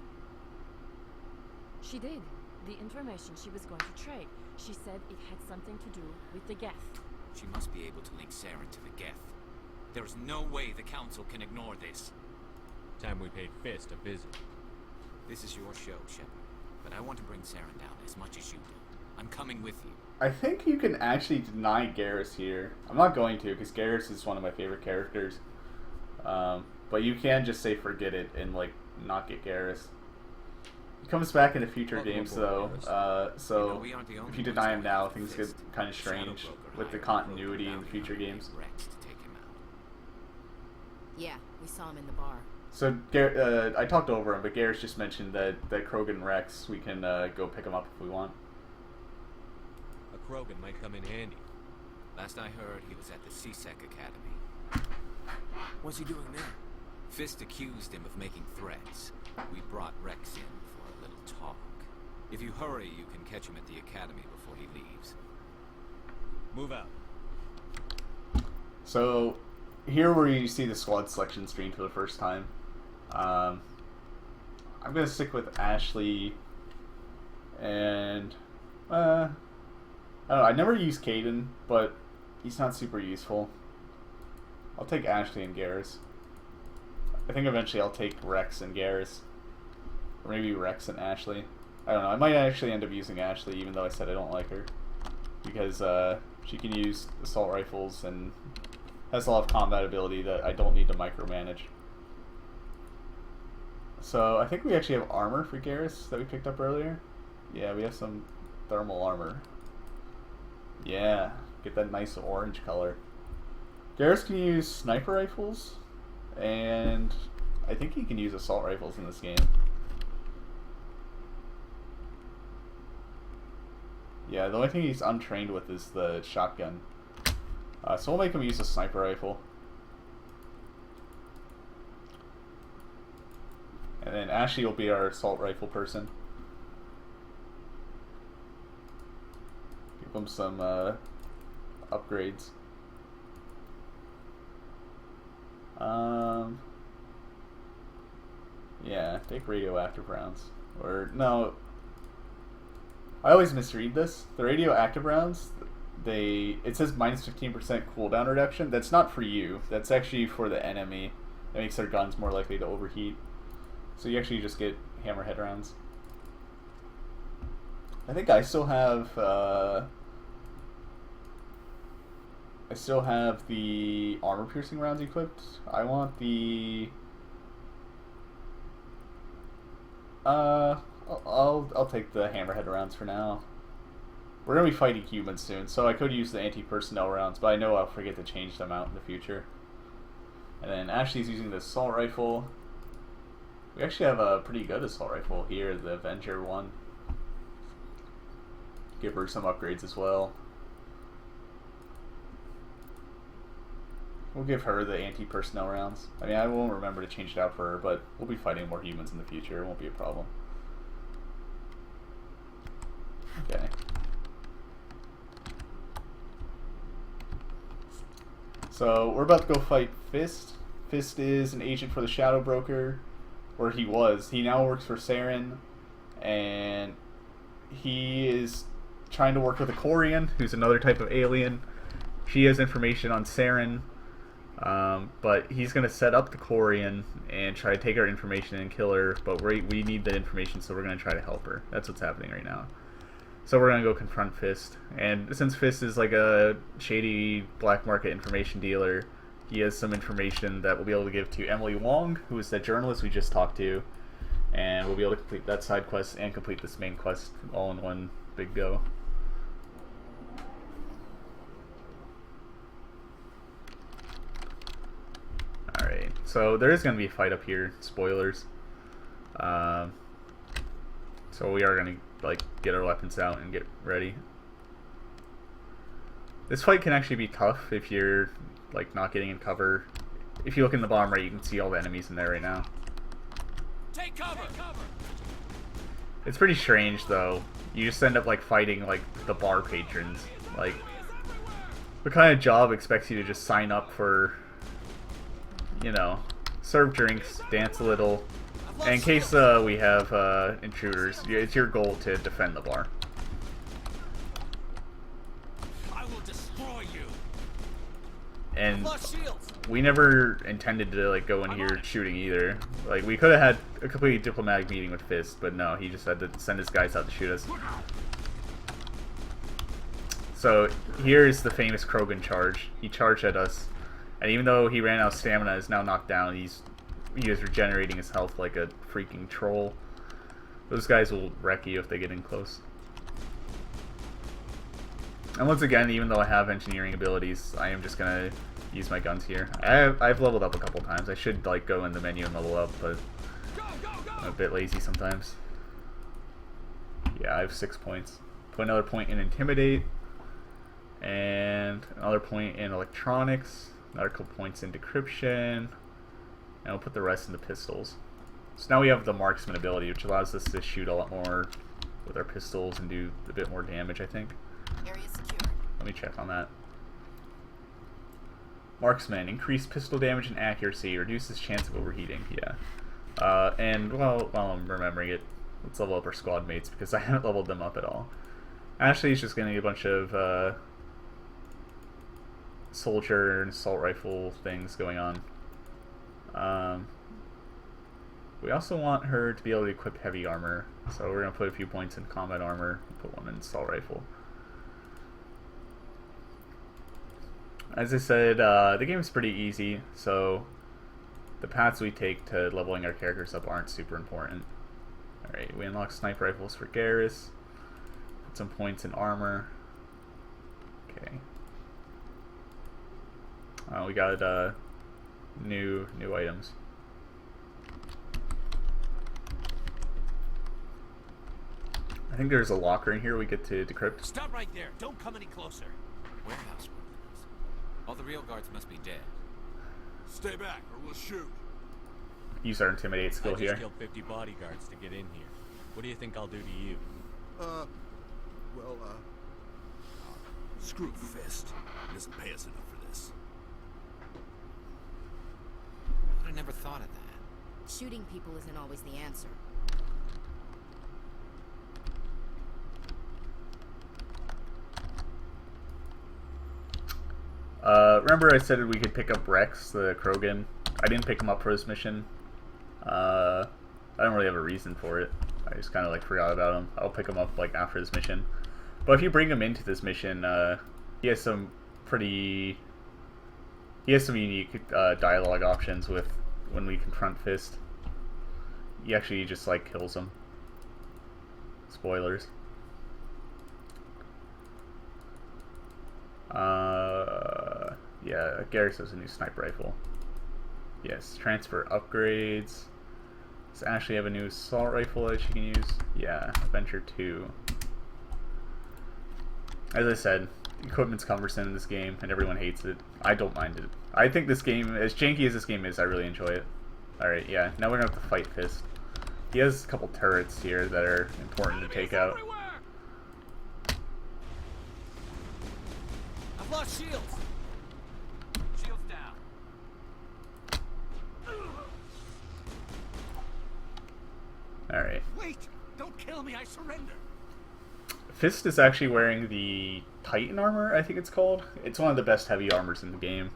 M: She did. The information she was going to trade. She said it had something to do with the Geth.
F: She must be able to link Saren to the Geth. There is no way the Council can ignore this.
C: Time we paid Fist a visit.
F: This is your show, Shepard. But I want to bring Saren down as much as you do. I'm coming with you.
K: I think you can actually deny Garrus here. I'm not going to, because Garrus is one of my favorite characters. But you can just say forget it and like not get Garrus. He comes back in the future games though, so if you deny him now, things get kind of strange with the continuity in the future games.
N: Yeah, we saw him in the bar.
K: So I talked over him, but Garrus just mentioned that Krogan Rex, we can go pick him up if we want.
C: A Krogan might come in handy.
F: Last I heard, he was at the CSEC Academy.
G: What's he doing there?
F: Fist accused him of making threats. We brought Rex in for a little talk. If you hurry, you can catch him at the Academy before he leaves.
C: Move out.
K: So, here where you see the squad selection screen for the first time. I'm going to stick with Ashley and... I don't know, I never used Caden, but he's not super useful. I'll take Ashley and Garrus. I think eventually I'll take Rex and Garrus. Or maybe Rex and Ashley. I don't know, I might actually end up using Ashley even though I said I don't like her. Because she can use assault rifles and has a lot of combat ability that I don't need to micromanage. So I think we actually have armor for Garrus that we picked up earlier. Yeah, we have some thermal armor. Yeah, get that nice orange color. Garrus can use sniper rifles, and I think he can use assault rifles in this game. Yeah, the only thing he's untrained with is the shotgun. So we'll make him use a sniper rifle. And then Ashley will be our assault rifle person. Give him some upgrades. Yeah, take radioactive rounds. Or, no. I always misread this. The radioactive rounds, it says minus 15% cooldown reduction. That's not for you. That's actually for the enemy. That makes their guns more likely to overheat. So you actually just get hammerhead rounds. I think I still have the armor piercing rounds equipped. I want the I'll take the hammerhead rounds for now. We're gonna be fighting humans soon, so I could use the anti-personnel rounds, but I know I'll forget to change them out in the future. And then Ashley's using the assault rifle. We actually have a pretty good assault rifle here, the Avenger one. Give her some upgrades as well. We'll give her the anti-personnel rounds. I mean, I won't remember to change it out for her, but we'll be fighting more humans in the future. It won't be a problem. Okay. So, we're about to go fight Fist. Fist is an agent for the Shadow Broker, or he was. He now works for Saren, and he is trying to work with a Corian, who's another type of alien. She has information on Saren, but he's going to set up the Corian and try to take our information and kill her, but we need that information, so we're going to try to help her. That's what's happening right now. So we're going to go confront Fist, and since Fist is like a shady black market information dealer, he has some information that we'll be able to give to Emily Wong, who is that journalist we just talked to, and we'll be able to complete that side quest and complete this main quest all in one big go. Alright, so there is going to be a fight up here. Spoilers. So we are going to get our weapons out and get ready. This fight can actually be tough if you're not getting in cover. If you look in the bottom right, you can see all the enemies in there right now.
C: Take cover!
K: It's pretty strange though. You just end up fighting the bar patrons. What kind of job expects you to just sign up for, serve drinks, dance a little, and in case we have intruders, it's your goal to defend the bar.
C: I will destroy you.
K: And we never intended to go in here shooting either. We could have had a completely diplomatic meeting with Fist, but no, he just had to send his guys out to shoot us. So here's the famous Krogan charge. He charged at us, and even though he ran out of stamina, is now knocked down. He is regenerating his health like a freaking troll. Those guys will wreck you if they get in close. And once again, even though I have engineering abilities, I am just gonna use my guns here. I've leveled up a couple times. I should go in the menu and level up, but I'm a bit lazy sometimes. Yeah, I have 6 points. Put another point in Intimidate, and another point in Electronics, another couple points in Decryption, and we'll put the rest into Pistols. So now we have the Marksman ability, which allows us to shoot a lot more with our pistols and do a bit more damage, I think.
N: Area secured.
K: Let me check on that. Marksman, increased pistol damage and accuracy, reduces chance of overheating. Yeah. And while I'm remembering it, let's level up our squad mates because I haven't leveled them up at all. Ashley's just getting a bunch of soldier and assault rifle things going on. We also want her to be able to equip heavy armor, so we're going to put a few points in combat armor, put one in assault rifle. As I said, the game's pretty easy, so the paths we take to leveling our characters up aren't super important. Alright, we unlock sniper rifles for Garrus, put some points in armor. Okay. We got new items. I think there's a locker in here we get to decrypt.
F: Stop right there. Don't come any closer. Warehouse workers. All the real guards must be dead.
Q: Stay back or we'll shoot.
K: Use our intimidate skill
C: I
K: here.
C: just killed 50 bodyguards to get in here. What do you think I'll do to you?
Q: Screw Fist. He doesn't pay us enough for this.
F: I never thought of that.
N: Shooting people isn't always the answer.
K: Remember I said we could pick up Rex, the Krogan? I didn't pick him up for this mission. I don't really have a reason for it. I just kind of like forgot about him. I'll pick him up like after this mission. But if you bring him into this mission, he has some unique dialogue options with when we confront Fist. He actually just like kills him. Spoilers. Yeah, Garrus has a new sniper rifle. Yes, transfer upgrades. Does Ashley have a new assault rifle that she can use? Yeah, Adventure 2. As I said, equipment's cumbersome in this game, and everyone hates it. I don't mind it. I think this game, as janky as this game is, I really enjoy it. Alright, yeah, now we're gonna have to fight Fist. He has a couple turrets here that are important to take out.
F: I've lost shields. Shields down.
K: Alright.
F: Wait! Don't kill me, I surrender.
K: Fist is actually wearing the Titan armor, I think it's called. It's one of the best heavy armors in the game.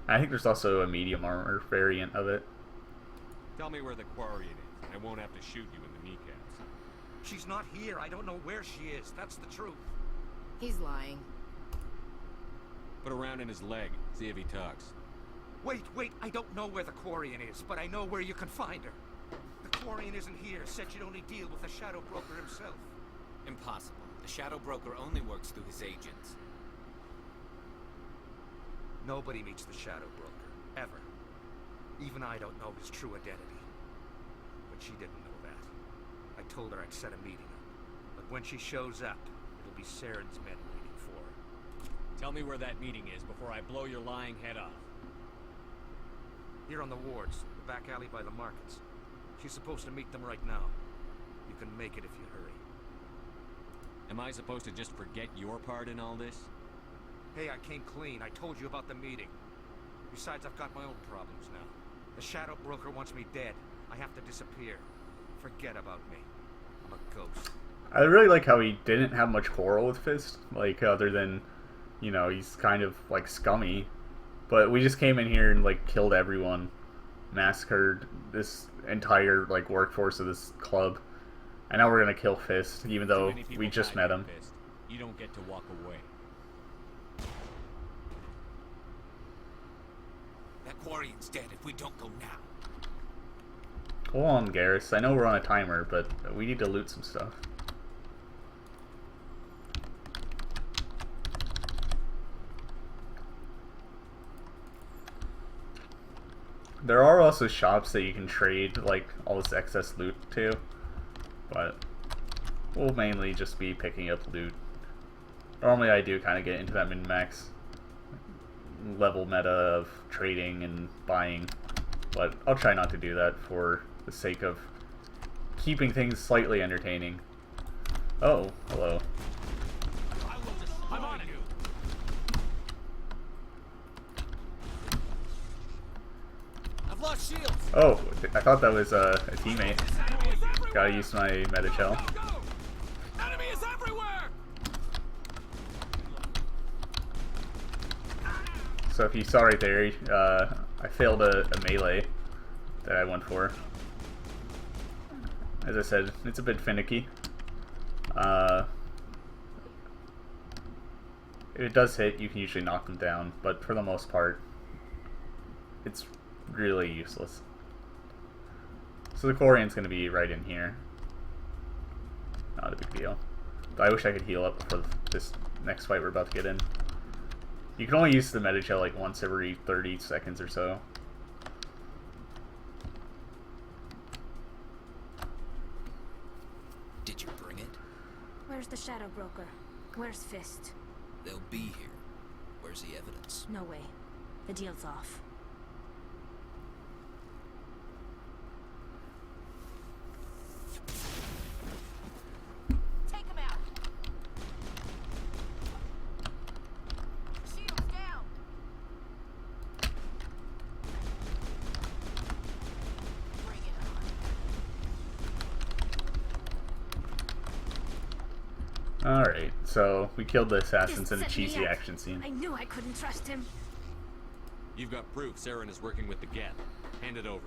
K: I think there's also a medium armor variant of it.
C: Tell me where the Quarian is, and I won't have to shoot you in the kneecaps.
F: She's not here. I don't know where she is. That's the truth.
N: He's lying.
C: Put a round in his leg, see if he talks.
F: Wait. I don't know where the Quarian is, but I know where you can find her. The Quarian isn't here. Said she'd only deal with the Shadow Broker himself. Impossible. The Shadow Broker only works through his agents. Nobody meets the Shadow Broker, ever. Even I don't know his true identity. But she didn't know that. I told her I'd set a meeting up. But when she shows up, it'll be Saren's men waiting for her.
C: Tell me where that meeting is before I blow your lying head off.
F: Here on the wards, the back alley by the markets. She's supposed to meet them right now. You can make it if you hurry.
C: Am I supposed to just forget your part in all this?
F: Hey, I came clean. I told you about the meeting. Besides, I've got my own problems now. The Shadow Broker wants me dead. I have to disappear. Forget about me. I'm a ghost.
K: I really like how he didn't have much quarrel with Fist, like other than, you know, he's kind of like scummy. But we just came in here and like killed everyone, massacred this entire like workforce of this club, and now we're gonna kill Fist, even though we just met him.
C: Fist. You don't get to walk away.
F: That Quarian's dead if we don't go now.
K: Hold on, Garrus. I know we're on a timer, but we need to loot some stuff. There are also shops that you can trade like all this excess loot to, but we'll mainly just be picking up loot. Normally I do kind of get into that min-max level meta of trading and buying, but I'll try not to do that for the sake of keeping things slightly entertaining. Oh, hello.
F: I'm on it. I've lost shields.
K: Oh, I thought that was a teammate. Gotta use my meta shell.
F: Enemy is everywhere.
K: So if you saw right there, I failed a melee that I went for. As I said, it's a bit finicky. If it does hit, you can usually knock them down, but for the most part, it's really useless. So the Quarian's going to be right in here. Not a big deal. I wish I could heal up for this next fight we're about to get in. You can only use the Metagel like once every 30 seconds or so.
R: Did you bring it?
P: Where's the Shadow Broker? Where's Fist?
R: They'll be here. Where's the evidence?
P: No way. The deal's off.
E: Take him out. Shields down. Bring it on.
K: Alright, so we killed the assassins in a
P: This set me
K: cheesy
P: up.
K: action scene.
P: I knew I couldn't trust him.
C: You've got proof Saren is working with the Geth. Hand it over.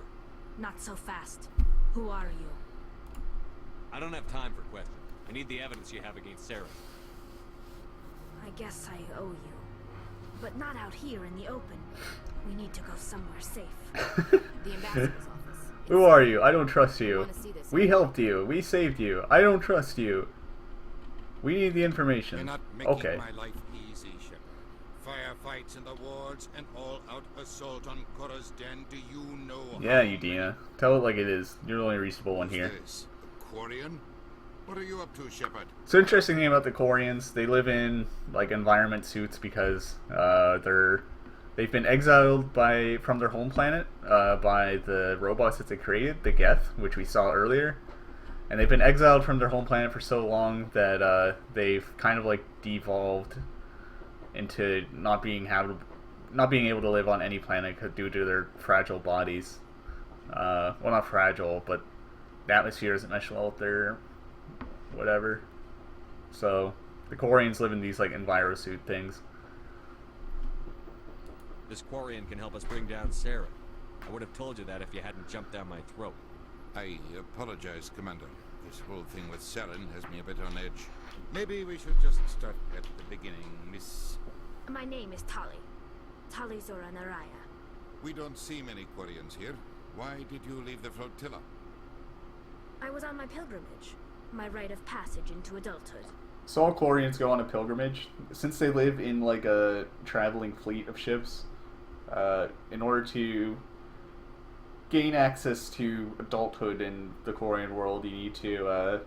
P: Not so fast. Who are you?
C: I don't have time for questions. I need the evidence you have against Saren.
P: I guess I owe you. But not out here in the open. We need to go somewhere safe.
N: The ambassador's office.
K: Who are you? I don't trust you.
N: wanna see this,
K: We helped you. We saved you. I don't trust you. We need the information.
J: You're not making
K: Okay.
J: my life easy, Shepard. Firefights in the wards, and all-out assault on Korra's den. Do you know
K: Yeah,
J: how
K: Udina. Tell it like it is. You're the only reasonable one here.
J: this? A Quarian? What are you up to, Shepard?
K: So interesting thing about the Quarians, they live in like environment suits because they've been exiled from their home planet by the robots that they created, the Geth, which we saw earlier. And they've been exiled from their home planet for so long that they've kind of like devolved into not being able to live on any planet due to their fragile bodies. Well, not fragile, but the atmosphere doesn't mesh well with their whatever. So the Quarians live in these like envirosuit things.
C: This Quarian can help us bring down Saren. I would have told you that if you hadn't jumped down my throat.
J: I apologize, Commander. This whole thing with Saren has me a bit on edge. Maybe we should just start at the beginning, Miss...
P: My name is Tali. Tali Zora Naraya.
J: We don't see many Quarians here. Why did you leave the flotilla?
P: I was on my pilgrimage. My rite of passage into adulthood.
K: So all Quarians go on a pilgrimage. Since they live in like a traveling fleet of ships, in order to gain access to adulthood in the Quarian world, you need to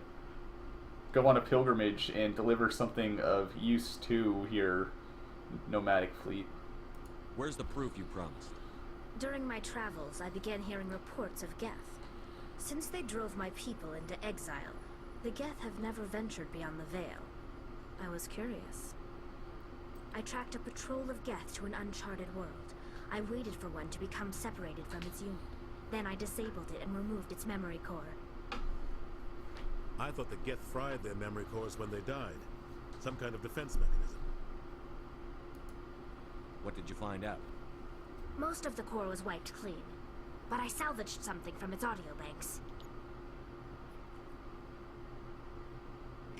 K: go on a pilgrimage and deliver something of use to your nomadic fleet.
C: Where's the proof you promised?
P: During my travels, I began hearing reports of Geth. Since they drove my people into exile, the Geth have never ventured beyond the Veil. I was curious. I tracked a patrol of Geth to an uncharted world. I waited for one to become separated from its unit. Then I disabled it and removed its memory core.
H: I thought the Geth fried their memory cores when they died. Some kind of defense mechanism.
C: What did you find out?
P: Most of the core was wiped clean, but I salvaged something from its audio banks.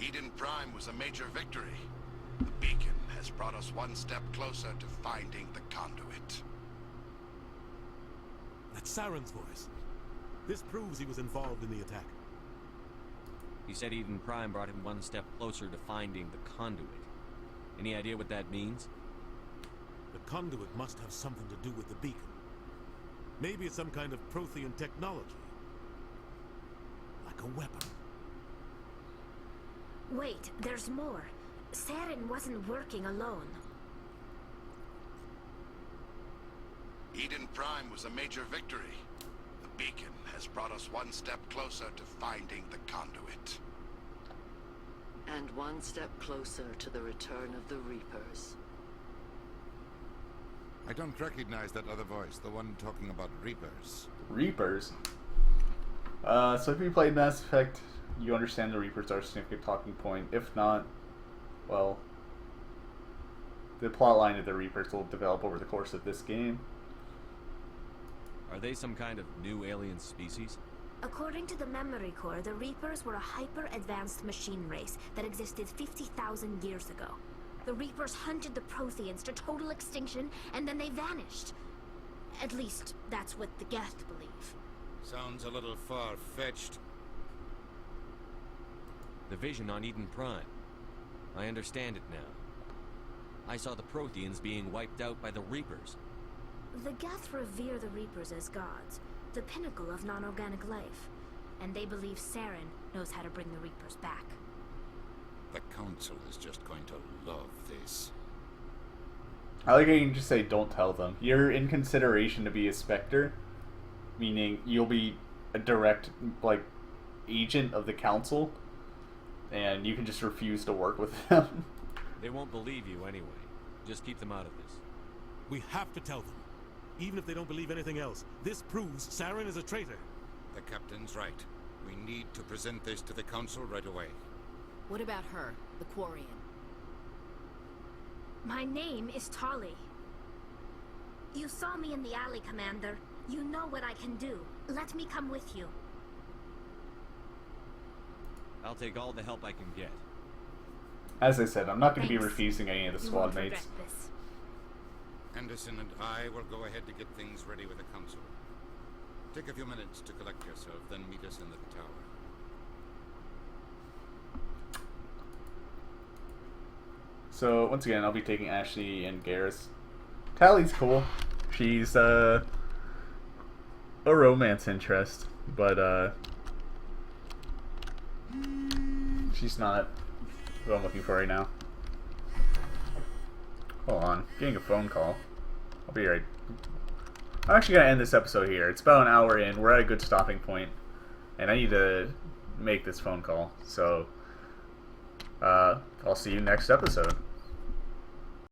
L: Eden Prime was a major victory. The beacon has brought us one step closer to finding the conduit.
H: That's Saren's voice. This proves he was involved in the attack.
C: He said Eden Prime brought him one step closer to finding the conduit. Any idea what that means?
H: The conduit must have something to do with the beacon. Maybe it's some kind of Prothean technology. Like a weapon.
P: Wait, there's more. Saren wasn't working alone.
L: Eden Prime was a major victory. The beacon has brought us one step closer to finding the conduit.
S: And one step closer to the return of the Reapers.
J: I don't recognize that other voice, the one talking about Reapers.
K: Reapers? So if you played Mass Effect, you understand the Reapers are a significant talking point. If not, well, the plotline of the Reapers will develop over the course of this game.
C: Are they some kind of new alien species?
P: According to the Memory Core, the Reapers were a hyper-advanced machine race that existed 50,000 years ago. The Reapers hunted the Protheans to total extinction, and then they vanished. At least, that's what the Geth believe.
J: Sounds a little far-fetched.
C: The vision on Eden Prime. I understand it now. I saw the Protheans being wiped out by the Reapers.
P: The Geth revere the Reapers as gods, the pinnacle of non-organic life. And they believe Saren knows how to bring the Reapers back.
J: The Council is just going to love this.
K: I like how you can just say, don't tell them. You're in consideration to be a Spectre, meaning you'll be a direct, like, agent of the Council, and you can just refuse to work with them.
C: They won't believe you anyway. Just keep them out of this.
H: We have to tell them. Even if they don't believe anything else, this proves Saren is a traitor.
J: The captain's right. We need to present this to the Council right away.
N: What about her, the Quarian?
P: My name is Tali. You saw me in the alley, Commander. You know what I can do. Let me come with you.
C: I'll take all the help I can get.
K: As I said, I'm not going to be
P: Thanks.
K: refusing any of the
P: You
K: squad
P: won't regret
K: mates.
P: this.
J: Anderson and I will go ahead to get things ready with the Council. Take a few minutes to collect yourself, then meet us in the tower.
K: So, once again, I'll be taking Ashley and Garrus. Tally's cool. She's, a romance interest, but, she's not who I'm looking for right now. Hold on. Getting a phone call. I'll be right... I'm actually going to end this episode here. It's about an hour in. We're at a good stopping point. And I need to make this phone call. So, I'll see you next episode.